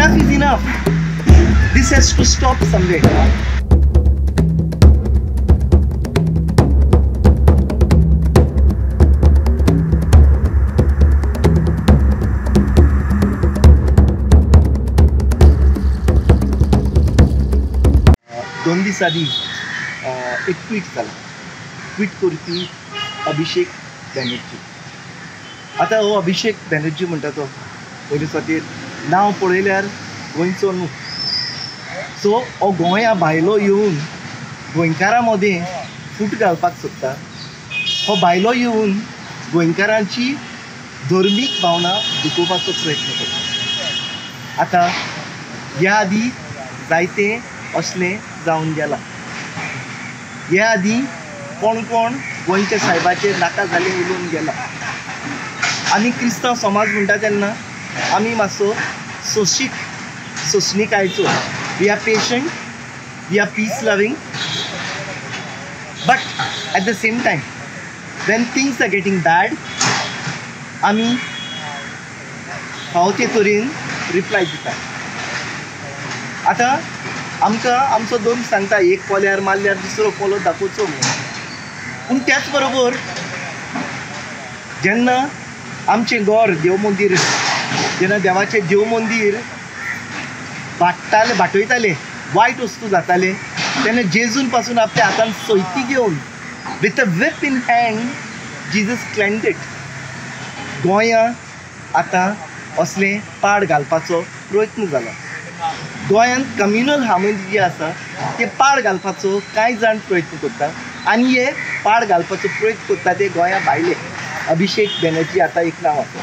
Enough is enough. This has to stop somewhere. दोन दीस आदी एक ट्वीट जाला. ट्वीट करपी अभिषेक बॅनर्जी. आता हो अभिषेक बॅनर्जी म्हणटा तो पयलीं फावटीर नांव पळयल्यार गोंयचो न्हू. सो हो गोंया भायलो येवन गोंयकारां मदें फूट घालपाक सोदता. हो भायलो येवन गोंयकारांची धर्मीक भावना दुखोवपाचो प्रयत्न करता. आतां ह्या आदी जायते असलें जावन गेलां. ह्या आदी कोण कोण गोंयच्या सायबाचेर नाका जालें उलोवन गेला. आमी क्रिस्तांव समाज म्हणटा तेन्ना आमी मातसो सोंसणीकायेचो. We are patient, we are peace loving, but at the same time when things are getting bad आमी हांव ते तरेन रिप्लाय दिता. आतां आमकां आमचो दोन सांगता एक पोल्यार मारल्यार दुसरो पोलो दाखोवचो म्हणून. पूण त्याच बरोबर जेन्ना आमचें गोर देव मंदीर जेन्ना देवाचें देव मंदीर बाटयताले वायट वस्तू जाताले तेन्ना जेजून पासून आपल्या हातान सोयती घेवन with a whip in hand Jesus cleansed it. गोंयां आतां असलें पाड घालपाचो प्रयत्न जाला. गोंयांत कम्युनल हार्मनी जी आसा ते पाड घालपाचो कांय जाण प्रयत्न करता आनी हे पाड घालपाचो प्रयत्न करता ते गोंया भायले. अभिषेक बॅनर्जी आतां एक नांव आसा.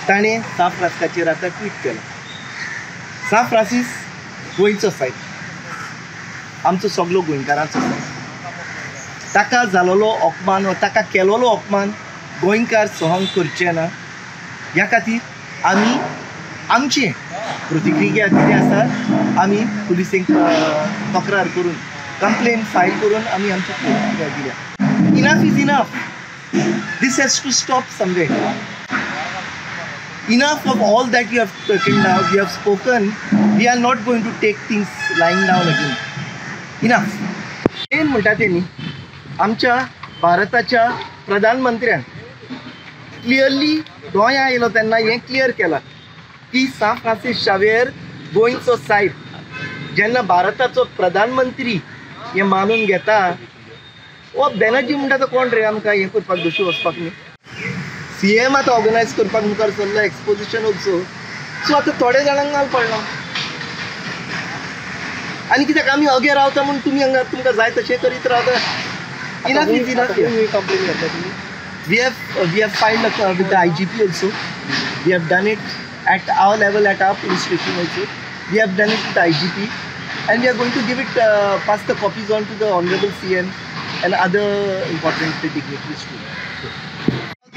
ताणें सा फ्रांसिसाचेर आतां ट्वीट केलां. सा फ्रांसीस गोंयचो सायब, आमचो सगलो गोंयकारांचो सायब. ताका जालोलो अपमान वा ताका केलोलो अपमान गोंयकार सहन करचे ना. ह्या खातीर आमी आमचे प्रतिक्रिया कितें आसा आमी पुलिसेक तक्रार करून कंप्लेन फायल करून आमी आमची प्रतिक्रिया दिल्या. Enough is enough. This has to stop somewhere. Enough of all that you have taken now, you have spoken. We are not going to take things lying down again. Enough. हे म्हणटा तेणी आमच्या भारताच्या प्रधानमंत्र्यान क्लियरली गोंया आयलो तेन्ना हें clear केलां की सा फ्रांसीस शावेर गोंयचो सायब जेन्ना भारताचो प्रधानमंत्री हें मानून घेता. ओ बॅनर्जी म्हणटा तो कोण रे आमकां हें करपाक दोशी वचपाक न्ही. CM आतां ऑर्गनायज करपाक मुखार सरलो एक्सपोजिशन ऑल्सो. सो आतां थोड्या जाणांक नाल पडना आनी कित्याक आमी अगे रावता म्हूण तुमी हांगा तुमकां जाय तशें करीत रावता. Enough is enough. कंप्लेन करता तुमी. We have filed with the IGP also. We have done it at our level, at our police station also. We have done it with the IGP, and we are going to give it, pass the copies on to the Honorable CM and other important dignitaries too.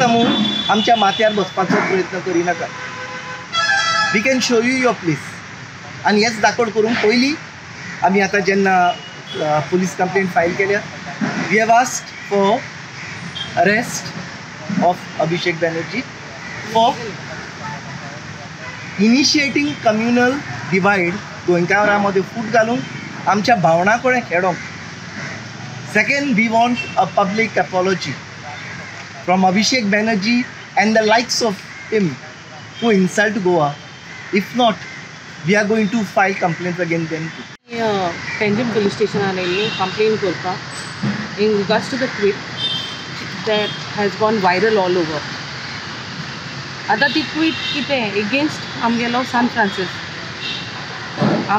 आमच्या माथ्यार बसपाचो प्रयत्न करिनाका. We can show you your place. आनी हेच दाखोड करून पयलीं आमी आतां जेन्ना पुलीस कंप्लेन फायल केल्या we have asked for arrest of Abhishek Banerjee for initiating communal divide. गोंयकारां मदें फूट घालून आमच्या भावना कडेन खेळोंक. Second, we want a public apology from Abhishek Banerjee and the likes of him who insult Goa. If not, we are going to file complaints against them too. Penjim police station आलेली complaint करता in regards to the tweet that has gone viral all over. आता ती tweet कितें against आमगेलो San Francis.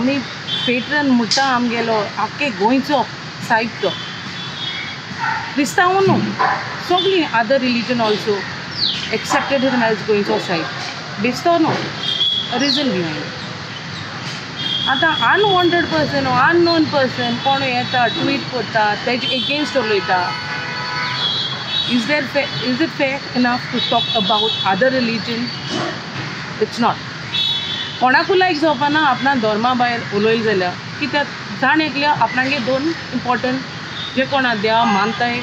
आमी patron म्हणटा आमगेलो आख्खे गोंयचो साहित्य क्रिस्तांव न्हू सगळीं other religion also accepted him as गोंयचो सायब. बेस्तो न्हू रिजन बिहायंड. आतां अनवॉन्टेड पर्सन ओ अननोन पर्सन कोण येता ट्वीट करता तेजे एगेन्स्ट उलयता. Is it fair enough to talk about other religion? It's not. कोणाकूय लायक जावपाना आपणा धर्मा भायर उलयलें जाल्यार कित्याक जाण एकल्या आपणागे दोन इम्पॉर्टंट जे कोणा देवा मानताय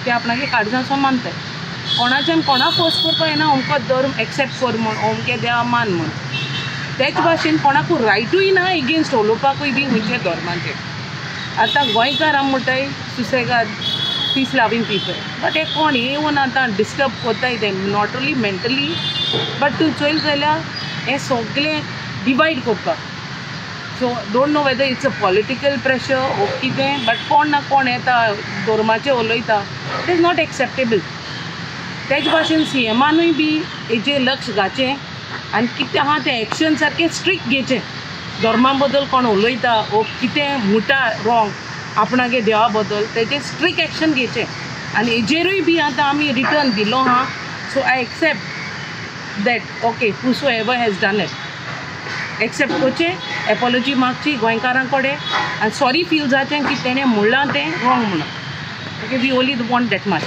ते आपणागे काळजांचो मानताय. कोणाच्यान कोणा फोर्स करपा येना अमको धर्म एक्सेप्ट कर म्हूण अमके देवा मान म्हूण. तेच भाशेन कोणाकूय रायटूय ना एगेन्स्ट उलोवपाकूय बी खंयच्या धर्माचेर. आतां गोंयकार आमी म्हणटाय सुसेगाद पीस लवींग पीपल, बट हे कोण येवन आतां डिस्टर्ब कोत्ताय ते नॉट ओन्ली मेंटली बट तूं चोयल जाल्यार हे सगळें डिवायड करपाक. So don't know whether it's a political pressure ओ कितें, बट कोण ना कोण येता धर्माचें उलयता, इट इज नॉट एक्सेप्टेबल. तेच भाशेन CMानूय बी हेजेर लक्ष घाचें आनी कितें आहा तें एक्शन सारकें स्ट्रिक्ट घेवचें. धर्मा बद्दल कोण उलयता ओ कितें म्हणटा रॉंग आपणागे देवा बद्दल तेजेर स्ट्रिक्ट एक्शन घेवचें. आनी हेजेरूय बी आतां आमी रिटर्न दिलो आहा. So I accept that okay whosoever has done it accept करचें, एपॉलॉजी मागची गोंयकारां कडेन आनी सॉरी फील जावचें की तेणें म्हणलां तें रॉंग म्हणून. Okay we only want that much.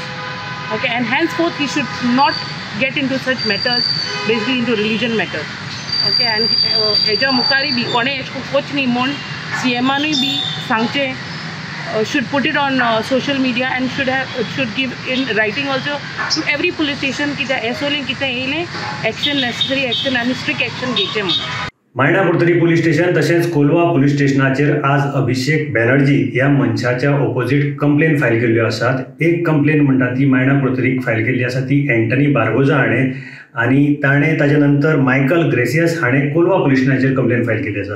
Okay, and henceforth he should not get into such matters, basically into religion matters. Okay, and हेच्या मुखारी बी कोणें एशें कोच न्ही म्हूण CMानूय बी सांगचें, should put it on social media and should give in writing also to every police station कितें एसोलीन कितें येयलें एक्शन नेसेसरी एक्शन आनी स्ट्रिक्ट एक्शन घेवचें म्हणून. मायणा कुडतरी पुलीस स्टेशन तशेंच कोलवा पुलीस स्टेशनाचेर आज अभिषेक बॅनर्जी ह्या मनशाच्या ऑपोजीट कंप्लेन फायल केल्ल्यो आसात. एक कंप्लेन म्हणटा ती मायणा कुडतरीक फायल केल्ली आसा ती एंटनी बार्बोजा हाणें, आनी ताणें ताजे नंतर मायकल ग्रेसियस हाणें कोलवा पुलीस स्टेशनाचेर कंप्लेन फायल केल्ली आसा.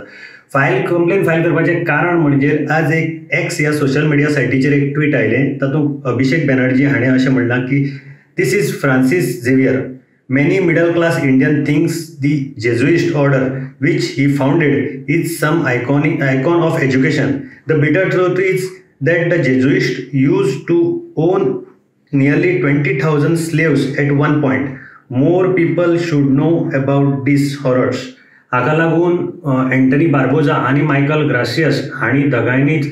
कंप्लेन फायल करपाचें कारण म्हणजे आज एक एक्स ह्या सोशल मिडिया सायटीचेर एक ट्वीट आयलें. तातूंत अभिषेक बॅनर्जी हाणें अशें म्हणलां की this is Francis Xavier. Many middle-class Indian thinks the Jesuit order, which he founded, is some icon of education. The bitter truth is that the Jesuits used to own nearly 20,000 slaves at one point. More people should know about these horrors. हाका लागून Antony Barbosa आनी Michael gracious हांणी दोगांयनीच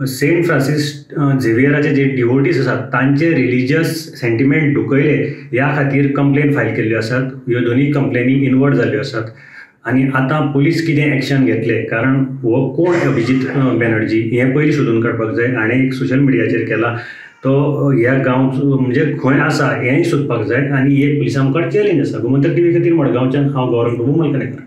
Saint Francis झेवियराचे जे डिवोटीस आसात तांचे religious sentiment दुखयले ह्या खातीर complain file केल्ल्यो आसात. ह्यो दोनूय कंप्लेनी इनवर्ट जाल्ल्यो आसात आनी आतां पुलीस कितें एक्शन घेतले कारण हो कोण अभिजीत बॅनर्जी हें पयलीं सोदून काडपाक जाय. हाणें एक सोशल मिडियाचेर केला तो ह्या गांवचो म्हणजे खंय आसा हेंय सोदपाक जाय आनी एक पुलिसां मुखार चॅलेंज आसा. गोमंतक TV खातीर मडगांवच्यान हांव गौरव प्रभू मलकणेकर.